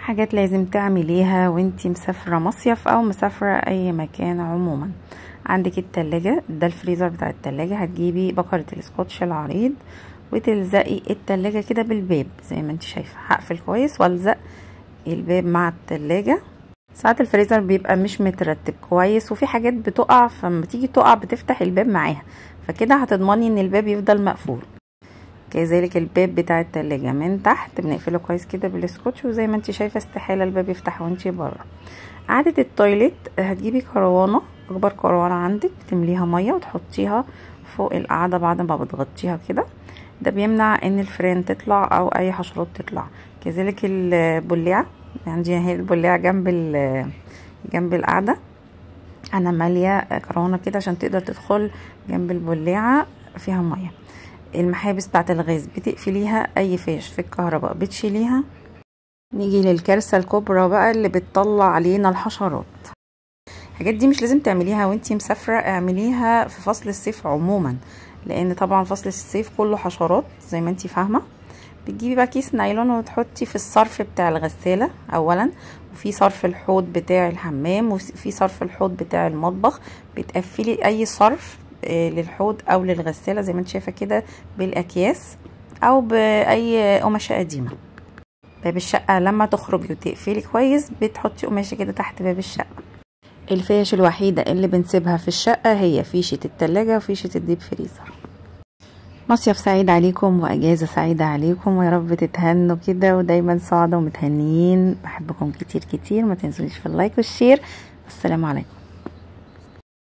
حاجات لازم تعمليها وانتي مسافرة مصيف او مسافرة اي مكان عموما. عندك التلاجة، ده الفريزر بتاع التلاجة. هتجيبي بكرة الاسكوتش العريض وتلزقي التلاجة كده بالباب زي ما انتي شايفة. هقفل كويس والزق الباب مع التلاجة. ساعات الفريزر بيبقى مش مترتب كويس وفي حاجات بتقع، فلما تيجي تقع بتفتح الباب معاها، فكده هتضمني ان الباب يفضل مقفول. كذلك الباب بتاع التلاجة من تحت بنقفله كويس كده بالسكوتش، وزي ما انت شايفة استحالة الباب يفتح وانت بره. عادة التويليت، هتجيبي كروانة، اكبر كروانة عندك، تمليها مية وتحطيها فوق القاعدة بعد ما بتغطيها كده. ده بيمنع ان الفيران تطلع او اي حشرات تطلع. كذلك البلاعة، عندي هي البلاعة جنب القاعدة، انا مالية كروانة كده عشان تقدر تدخل جنب البلاعة فيها مية. المحابس بتاعت الغاز بتقفليها، اي فيش في الكهرباء بتشيليها. نيجي للكارثة الكبرى بقى اللي بتطلع علينا الحشرات. الحاجات دي مش لازم تعمليها وانتي مسافرة، اعمليها في فصل الصيف عموما، لان طبعا فصل الصيف كله حشرات زي ما انتي فاهمة. بتجيبي بقى كيس نايلون وتحطي في الصرف بتاع الغسالة اولا، وفي صرف الحوض بتاع الحمام، وفي صرف الحوض بتاع المطبخ. بتقفلي اي صرف للحوض او للغسالة زي ما انت شايفة كده بالاكياس او باي قماشة قديمة. باب الشقة لما تخرجي وتقفلي كويس بتحطي قماشة كده تحت باب الشقة. الفيش الوحيدة اللي بنسيبها في الشقة هي فيشة التلاجة وفيشة الديب فريزر. مصيف سعيد عليكم واجازة سعيدة عليكم، ويا رب تتهنوا كده ودايما سعداء ومتهنيين. بحبكم كتير كتير، ما تنسونيش في اللايك والشير. السلام عليكم.